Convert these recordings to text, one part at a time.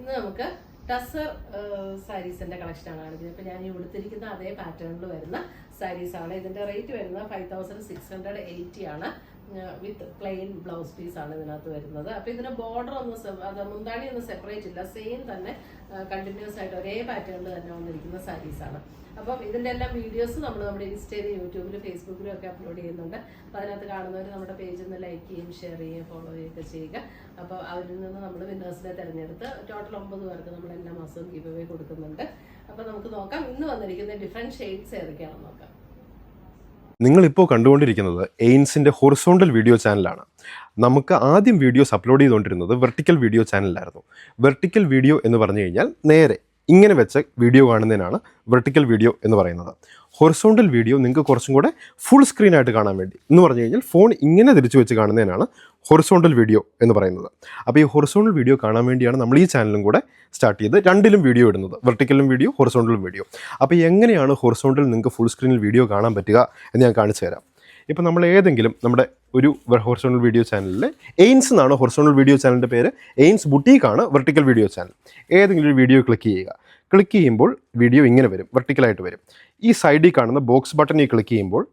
ഇന്ന് നമുക്ക് ടസർ സാരീസിന്റെ കളക്ഷനാണ് കാണിക്കുന്നത്. ഇപ്പൊ ഞാൻ ഈ ഉടുത്തിരിക്കുന്ന അതേ പാറ്റേണിൽ വരുന്ന സാരീസ് ആണ്. ഇതിന്റെ റേറ്റ് വരുന്നത് 5680 ആണ്. വിത്ത് പ്ലെയിൻ ബ്ലൗസ് പീസ് ആണ് ഇതിനകത്ത് വരുന്നത്. അപ്പൊ ഇതിന് ബോർഡർ ഒന്നും മുന്താണി ഒന്നും സെപ്പറേറ്റ് ഇല്ല, സെയിം തന്നെ കണ്ടിന്യൂസ് ആയിട്ട് ഒരേ പാറ്റേണിൽ തന്നെ വന്നിരിക്കുന്ന സാരീസ് ആണ്. അപ്പം ഇതിന്റെ എല്ലാം വീഡിയോസ് നമ്മൾ നമ്മുടെ ഇൻസ്റ്റയിലും യൂട്യൂബിലും ഫേസ്ബുക്കിലും ഒക്കെ അപ്ലോഡ് ചെയ്യുന്നുണ്ട്. അപ്പൊ അതിനകത്ത് കാണുന്നവർ നമ്മുടെ പേജിൽ നിന്ന് ലൈക്ക് ചെയ്യും, ഷെയർ ചെയ്യുകയും ഫോളോ ചെയ്യുകയൊക്കെ ചെയ്യുക. അപ്പോൾ അവരിൽ നിന്ന് നമ്മൾ വിന്നേഴ്സിനെ തിരഞ്ഞെടുത്ത് ടോട്ടൽ 9 പേർക്ക് നമ്മൾ എല്ലാ മാസവും ഗിവ് അവേ കൊടുക്കുന്നുണ്ട്. അപ്പൊ നമുക്ക് നോക്കാം ഇന്ന് വന്നിരിക്കുന്ന ഡിഫറെന്റ് ഷെയ്ഡ്സ് ഏതൊക്കെയാണെന്ന് നോക്കാം. നിങ്ങളിപ്പോൾ കണ്ടുകൊണ്ടിരിക്കുന്നത് എയിൻസിൻ്റെ ഹൊറിസോണ്ടൽ വീഡിയോ ചാനലാണ്. നമുക്ക് ആദ്യം വീഡിയോസ് അപ്ലോഡ് ചെയ്തുകൊണ്ടിരുന്നത് വെർട്ടിക്കൽ വീഡിയോ ചാനലിലായിരുന്നു. വെർട്ടിക്കൽ വീഡിയോ എന്ന് പറഞ്ഞു കഴിഞ്ഞാൽ നേരെ ഇങ്ങനെ വെച്ച വീഡിയോ കാണുന്നതിനാണ് വെർട്ടിക്കൽ വീഡിയോ എന്ന് പറയുന്നത്. ഹൊറിസോണ്ടൽ വീഡിയോ നിങ്ങൾക്ക് കുറച്ചും കൂടെ ഫുൾ സ്ക്രീനായിട്ട് കാണാൻ വേണ്ടി എന്ന് പറഞ്ഞു കഴിഞ്ഞാൽ ഫോൺ ഇങ്ങനെ തിരിച്ചു വെച്ച് കാണുന്നതിനാണ് ഹൊറിസോണ്ടൽ വീഡിയോ എന്ന് പറയുന്നത്. അപ്പോൾ ഈ ഹൊറിസോണ്ടൽ വീഡിയോ കാണാൻ വേണ്ടിയാണ് നമ്മൾ ഈ ചാനലും കൂടെ സ്റ്റാർട്ട് ചെയ്ത് രണ്ടിലും വീഡിയോ ഇടുന്നത്, വെർട്ടിക്കലും വീഡിയോ ഹൊറിസോണ്ടലും വീഡിയോ. അപ്പോൾ എങ്ങനെയാണ് ഹൊറിസോണ്ടൽ നിങ്ങൾക്ക് ഫുൾ സ്ക്രീനിൽ വീഡിയോ കാണാൻ പറ്റുക എന്ന് ഞാൻ കാണിച്ചു തരാം. ഇപ്പോൾ നമ്മൾ ഏതെങ്കിലും നമ്മുടെ ഒരു ഹൊറിസോണ്ടൽ വീഡിയോ ചാനലിൽ എയിൻസ് എന്നാണ് ഹൊറിസോണ്ടൽ വീഡിയോ ചാനലിൻ്റെ പേര്, എയിൻസ് ബുട്ടീക്കാണ് വെർട്ടിക്കൽ വീഡിയോ ചാനൽ. ഏതെങ്കിലും ഒരു വീഡിയോ ക്ലിക്ക് ചെയ്യുക. ക്ലിക്ക് ചെയ്യുമ്പോൾ വീഡിയോ ഇങ്ങനെ വരും, വെർട്ടിക്കലായിട്ട് വരും. ഈ സൈഡിൽ കാണുന്ന ബോക്സ് ബട്ടണിൽ ക്ലിക്ക് ചെയ്യുമ്പോൾ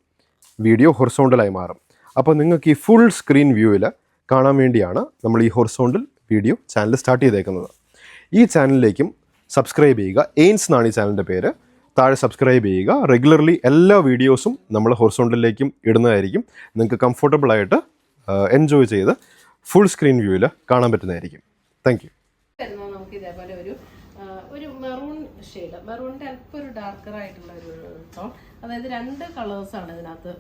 വീഡിയോ ഹൊറിസോണ്ടലായി മാറും. അപ്പോൾ നിങ്ങൾക്ക് ഈ ഫുൾ സ്ക്രീൻ വ്യൂവിൽ കാണാൻ വേണ്ടിയാണ് നമ്മൾ ഈ ഹൊറിസോണ്ടൽ വീഡിയോ ചാനൽ സ്റ്റാർട്ട് ചെയ്തേക്കുന്നത്. ഈ ചാനലിലേക്കും സബ്സ്ക്രൈബ് ചെയ്യുക. എയിൻസ് എന്നാണ് ഈ ചാനലിൻ്റെ പേര്. താഴെ സബ്സ്ക്രൈബ് ചെയ്യുക. റെഗുലർലി എല്ലാ വീഡിയോസും നമ്മൾ ഹൊറിസോണ്ടലിലേക്കും ഇടുന്നതായിരിക്കും. നിങ്ങൾക്ക് കംഫർട്ടബിളായിട്ട് എൻജോയ് ചെയ്ത് ഫുൾ സ്ക്രീൻ വ്യൂവിൽ കാണാൻ പറ്റുന്നതായിരിക്കും. Thank you. നമുക്ക് ഇതേപോലെ ഒരു മെറൂൺ ഷെയ്ഡ്, മെറൂണിൻ്റെ അല്പം ഒരു ഡാർക്കർ ആയിട്ടുള്ള ഒരു ടോൺ, അതായത് 2 കളേഴ്സാണ് ഇതിനകത്ത്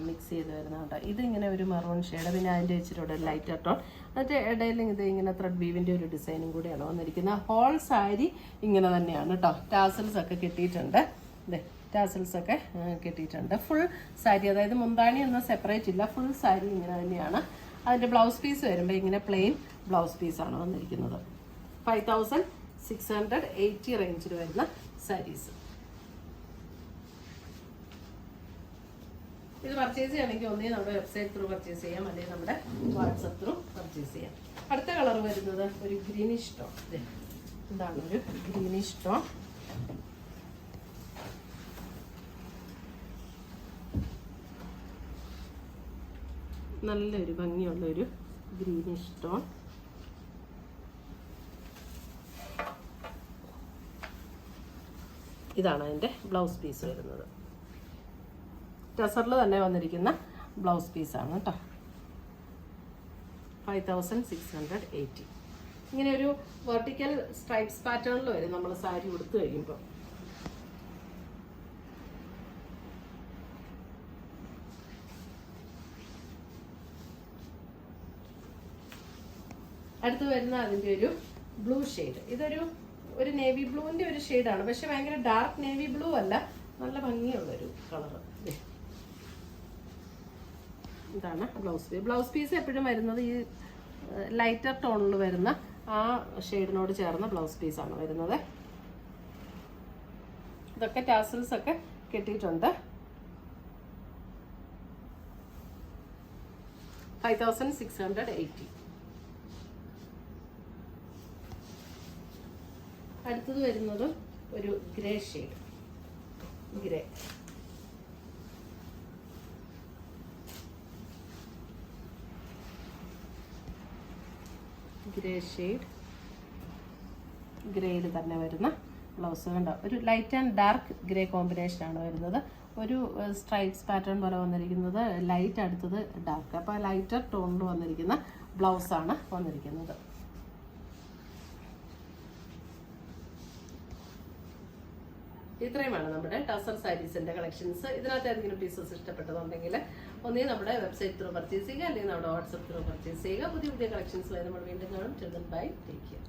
മിക്സ് ചെയ്ത് വരുന്നത് കേട്ടോ. ഇതിങ്ങനെ ഒരു മെറൂൺ ഷെയ്ഡ്, പിന്നെ അതിൻ്റെ ഇച്ചിരി ലൈറ്റർ ടോൺ, അതിൻ്റെ ഇടയിൽ ഇത് ഇങ്ങനെ ത്രെഡ് വീവിൻ്റെ ഒരു ഡിസൈനും കൂടെയാണ് വന്നിരിക്കുന്നത്. ഹോൾ സാരി ഇങ്ങനെ തന്നെയാണ് കേട്ടോ. ടാസൽസ് ഒക്കെ കിട്ടിയിട്ടുണ്ട്. ഇതേ ടാസൽസ് ഒക്കെ കിട്ടിയിട്ടുണ്ട്. ഫുൾ സാരി, അതായത് മുന്താണി ഒന്നും സെപ്പറേറ്റ് ഇല്ല, ഫുൾ സാരി ഇങ്ങനെ തന്നെയാണ്. അതിൻ്റെ ബ്ലൗസ് പീസ് വരുമ്പോൾ ഇങ്ങനെ പ്ലെയിൻ ബ്ലൗസ് പീസാണ് വന്നിരിക്കുന്നത്. 5680 റേഞ്ചിൽ വരുന്ന സാരീസ്. ഇത് പർച്ചേസ് ചെയ്യണമെങ്കിൽ ഒന്നേ നമ്മുടെ വെബ്സൈറ്റ് ത്രൂ പർച്ചേസ് ചെയ്യാം, അല്ലെങ്കിൽ നമ്മുടെ വാട്സപ്പ് ത്രൂ പർച്ചേസ് ചെയ്യാം. അടുത്ത കളർ വരുന്നത് ഒരു ഗ്രീനിഷ് ടോൺ. ഇതാണ് ഒരു ഗ്രീനിഷ് ടോൺ. നല്ലൊരു ഭംഗിയുള്ള ഒരു ഗ്രീനിഷ് ടോൺ. ഇതാണ് അതിൻ്റെ ബ്ലൗസ് പീസ് വരുന്നത്. ടസറിൽ തന്നെ വന്നിരിക്കുന്ന ബ്ലൗസ് പീസാണ് കേട്ടോ. 5680. ഇങ്ങനെ ഒരു വെർട്ടിക്കൽ സ്ട്രൈപ്സ് പാറ്റേണിൽ വരും നമ്മൾ സാരി ഉടുത്ത് കഴിയുമ്പോൾ. അടുത്ത് വരുന്ന അതിൻ്റെ ഒരു ബ്ലൂ ഷെയ്ഡ്. ഒരു നേവി ബ്ലൂവിൻ്റെ ഒരു ഷെയ്ഡാണ്, പക്ഷെ ഭയങ്കര ഡാർക്ക് നേവി ബ്ലൂ അല്ല, നല്ല ഭംഗിയുള്ളൊരു കളറ്. ഇതാണ് ബ്ലൗസ് പീസ്. ബ്ലൗസ് പീസ് എപ്പോഴും വരുന്നത് ഈ ലൈറ്റർ ടോണിൽ വരുന്ന ആ ഷെയ്ഡിനോട് ചേർന്ന ബ്ലൗസ് പീസാണ് വരുന്നത്. ഇതൊക്കെ ടാസൽസ് ഒക്കെ കെട്ടിയിട്ടുണ്ട്. 5680. അടുത്തത് വരുന്നത് ഒരു ഗ്രേ ഷെയ്ഡ്. ഗ്രേ ഷെയ്ഡ്, ഗ്രേയിൽ തന്നെ വരുന്ന ബ്ലൗസ് കണ്ടോ. ഒരു ലൈറ്റ് ആൻഡ് ഡാർക്ക് ഗ്രേ കോമ്പിനേഷനാണ് വരുന്നത്. ഒരു സ്ട്രൈപ്സ് പാറ്റേൺ പോലെ വന്നിരിക്കുന്നത് ലൈറ്റ്, അടുത്തത് ഡാർക്ക്. അപ്പോൾ ലൈറ്റർ ടോണിൽ വന്നിരിക്കുന്ന ബ്ലൗസാണ് വന്നിരിക്കുന്നത്. ഇത്രയുമാണ് നമ്മുടെ ടസർ സാരീസിന്റെ കളക്ഷൻസ്. ഇതിനകത്ത് ഏതെങ്കിലും പീസസ് ഇഷ്ടപ്പെട്ടതുണ്ടെങ്കിൽ ഒന്നേ നമ്മുടെ വെബ്സൈറ്റ് ത്രൂ പർച്ചേസ് ചെയ്യുക, അല്ലെങ്കിൽ നമ്മുടെ വാട്സപ്പ് ത്രൂ പർച്ചേസ് ചെയ്യുക. പുതിയ കളക്ഷൻസിലായി നമ്മൾ വീണ്ടും കാണും. Bye, take care.